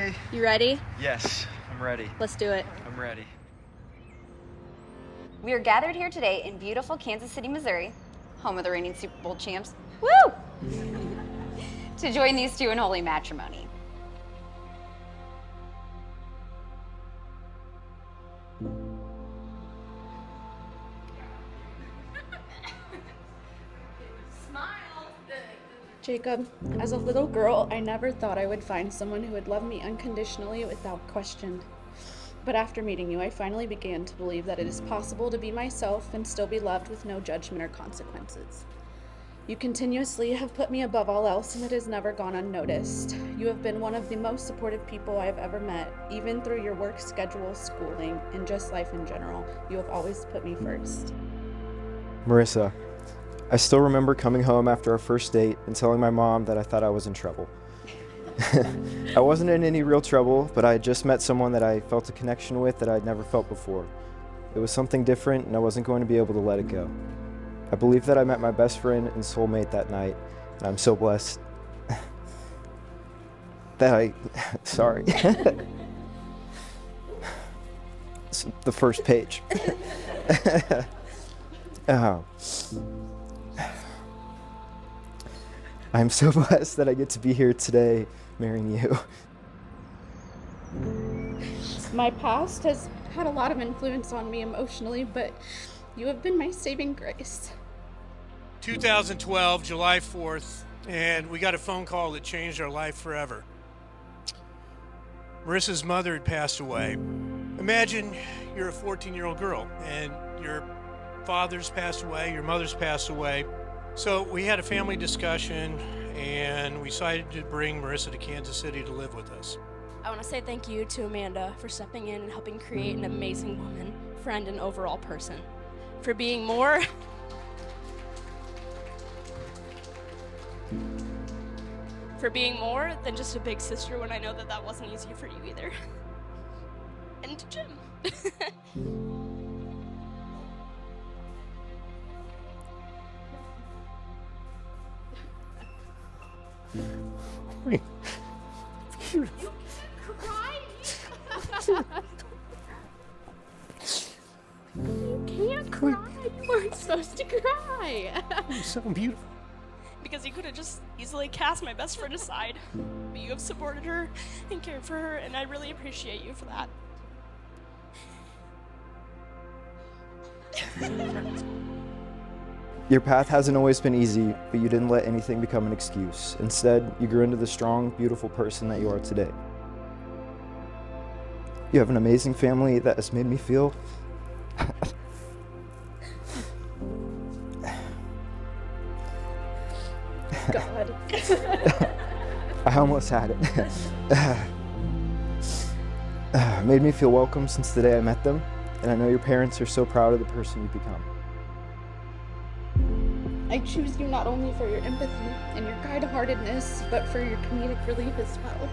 Hey. You ready? Yes, I'm ready. Let's do it. I'm ready. We are gathered here today in beautiful Kansas City, Missouri, home of the reigning Super Bowl champs, woo! To join these two in holy matrimony. Jacob, as a little girl, I never thought I would find someone who would love me unconditionally without question. But after meeting you, I finally began to believe that it is possible to be myself and still be loved with no judgment or consequences. You continuously have put me above all else, and it has never gone unnoticed. You have been one of the most supportive people I have ever met, even through your work schedule, schooling, and just life in general. You have always put me first. Marissa, I still remember coming home after our first date and telling my mom that I thought I was in trouble. I wasn't in any real trouble, but I had just met someone that I felt a connection with that I'd never felt before. It was something different, and I wasn't going to be able to let it go. I believe that I met my best friend and soulmate that night, and I'm so blessed that sorry. It's the first page. I'm so blessed that I get to be here today marrying you. My past has had a lot of influence on me emotionally, but you have been my saving grace. 2012, July 4th, and we got a phone call that changed our life forever. Marissa's mother had passed away. Imagine you're a 14-year-old girl, and your father's passed away, your mother's passed away. So we had a family discussion, and we decided to bring Marissa to Kansas City to live with us. I want to say thank you to Amanda for stepping in and helping create an amazing woman, friend, and overall person. For being more than just a big sister when I know that that wasn't easy for you either. And to Jim. Wait. You cry? You can't cry. You weren't supposed to cry. You're so beautiful. Because you could have just easily cast my best friend aside. But you have supported her and cared for her, and I really appreciate you for that. Your path hasn't always been easy, but you didn't let anything become an excuse. Instead, you grew into the strong, beautiful person that you are today. You have an amazing family that has made me feel God. I almost had it. Made me feel welcome since the day I met them, and I know your parents are so proud of the person you've become. I choose you not only for your empathy and your kind-heartedness, but for your comedic relief as well.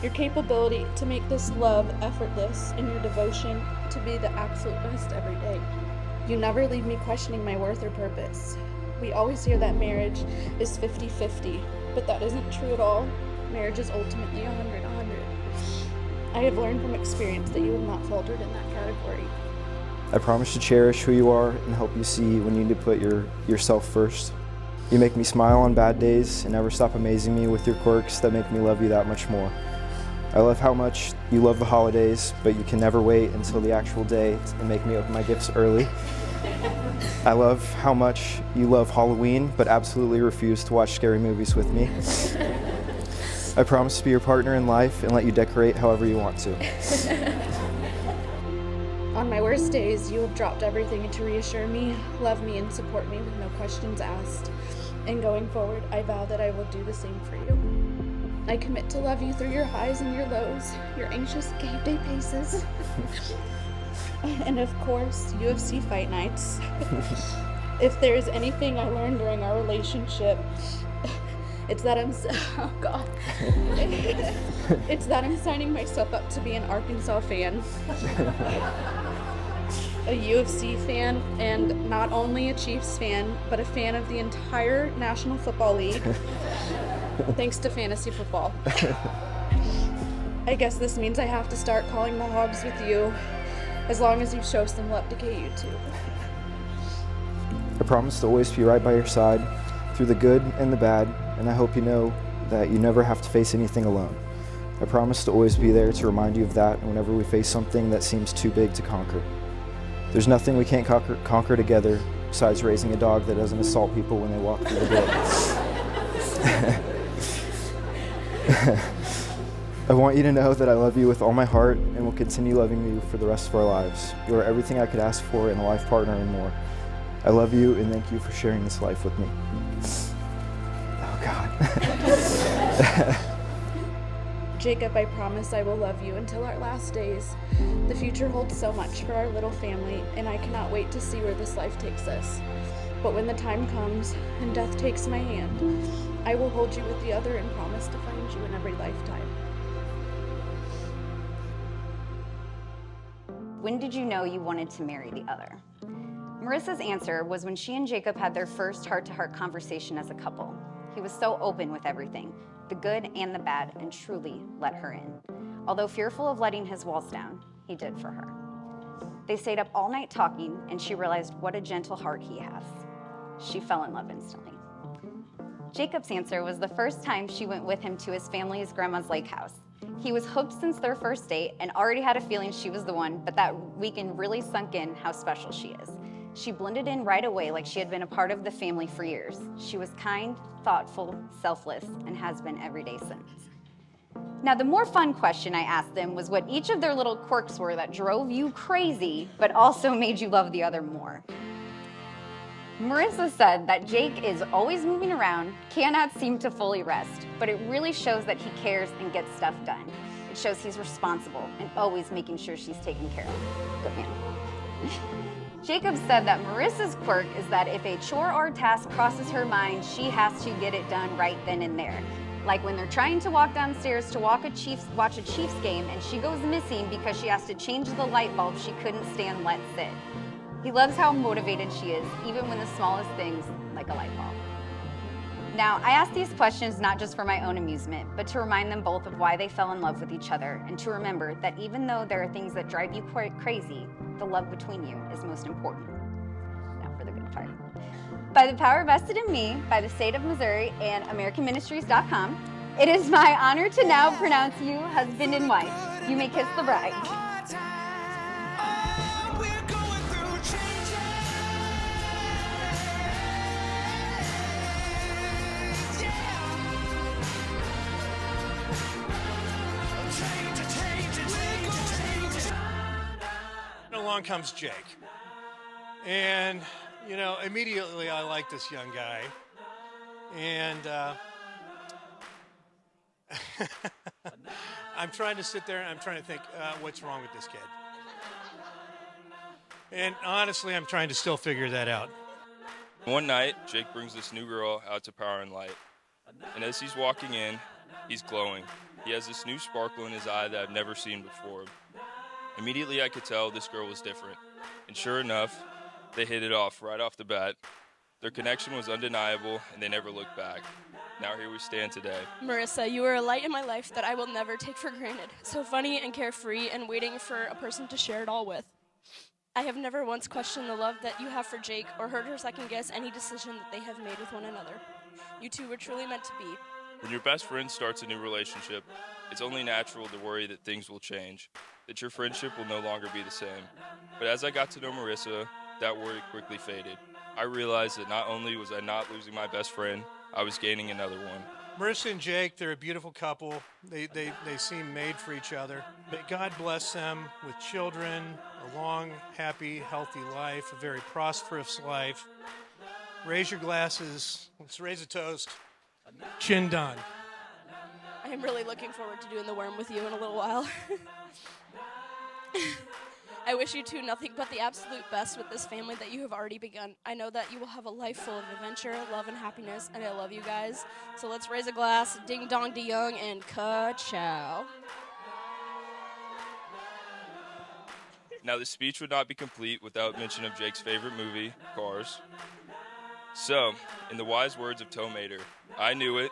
Your capability to make this love effortless and your devotion to be the absolute best every day. You never leave me questioning my worth or purpose. We always hear that marriage is 50-50, but that isn't true at all. Marriage is ultimately 100-100. I have learned from experience that you have not faltered in that category. I promise to cherish who you are and help you see when you need to put yourself first. You make me smile on bad days and never stop amazing me with your quirks that make me love you that much more. I love how much you love the holidays, but you can never wait until the actual day and make me open my gifts early. I love how much you love Halloween, but absolutely refuse to watch scary movies with me. I promise to be your partner in life and let you decorate however you want to. On my worst days, you have dropped everything to reassure me, love me, and support me with no questions asked. And going forward, I vow that I will do the same for you. I commit to love you through your highs and your lows, your anxious game day paces, and of course, UFC fight nights. If there is anything I learned during our relationship, it's that I'm signing myself up to be an Arkansas fan. A UFC fan, and not only a Chiefs fan, but a fan of the entire National Football League, thanks to fantasy football. I guess this means I have to start calling the hogs with you, as long as you show some love to KU too. I promise to always be right by your side through the good and the bad, and I hope you know that you never have to face anything alone. I promise to always be there to remind you of that whenever we face something that seems too big to conquer. There's nothing we can't conquer together besides raising a dog that doesn't assault people when they walk through the door. I want you to know that I love you with all my heart and will continue loving you for the rest of our lives. You are everything I could ask for in a life partner and more. I love you and thank you for sharing this life with me. Oh God. Jacob, I promise I will love you until our last days. The future holds so much for our little family, and I cannot wait to see where this life takes us. But when the time comes and death takes my hand, I will hold you with the other and promise to find you in every lifetime. When did you know you wanted to marry the other? Marissa's answer was when she and Jacob had their first heart-to-heart conversation as a couple. He was so open with everything, the good and the bad, and truly let her in. Although fearful of letting his walls down, he did for her. They stayed up all night talking, and she realized what a gentle heart he has. She fell in love instantly. Jacob's answer was the first time she went with him to his family's grandma's lake house. He was hooked since their first date and already had a feeling she was the one, but that weekend really sunk in how special she is. She blended in right away like she had been a part of the family for years. She was kind, thoughtful, selfless, and has been every day since. Now, the more fun question I asked them was what each of their little quirks were that drove you crazy, but also made you love the other more. Marissa said that Jake is always moving around, cannot seem to fully rest, but it really shows that he cares and gets stuff done. It shows he's responsible and always making sure she's taken care of. Good man. Jacob said that Marissa's quirk is that if a chore or task crosses her mind, she has to get it done right then and there. Like when they're trying to walk downstairs to watch a Chiefs game and she goes missing because she has to change the light bulb she couldn't stand let sit. He loves how motivated she is, even when the smallest things, like a light bulb. Now, I ask these questions not just for my own amusement, but to remind them both of why they fell in love with each other, and to remember that even though there are things that drive you quite crazy, the love between you is most important. Now for the good part. By the power vested in me by the state of Missouri and AmericanMinistries.com, it is my honor to now pronounce you husband and wife. You may kiss the bride. Along comes Jake. And, immediately I like this young guy. And I'm trying to sit there and I'm trying to think, what's wrong with this kid? And honestly, I'm trying to still figure that out. One night, Jake brings this new girl out to Power and Light. And as he's walking in, he's glowing. He has this new sparkle in his eye that I've never seen before. Immediately, I could tell this girl was different. And sure enough, they hit it off right off the bat. Their connection was undeniable, and they never looked back. Now here we stand today. Marissa, you are a light in my life that I will never take for granted. So funny and carefree and waiting for a person to share it all with. I have never once questioned the love that you have for Jake or heard her second guess any decision that they have made with one another. You two were truly meant to be. When your best friend starts a new relationship, it's only natural to worry that things will change, that your friendship will no longer be the same. But as I got to know Marissa, that worry quickly faded. I realized that not only was I not losing my best friend, I was gaining another one. Marissa and Jake, they're a beautiful couple. They seem made for each other. May God bless them with children, a long, happy, healthy life, a very prosperous life. Raise your glasses. Let's raise a toast. Chin done. I am really looking forward to doing the worm with you in a little while. I wish you two nothing but the absolute best with this family that you have already begun. I know that you will have a life full of adventure, love, and happiness, and I love you guys. So let's raise a glass, ding dong Dejong, and ka-chow. Now, this speech would not be complete without mention of Jake's favorite movie, Cars. So, in the wise words of Tow Mater, I knew it.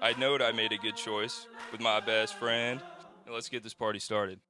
I knowed I made a good choice with my best friend. And let's get this party started.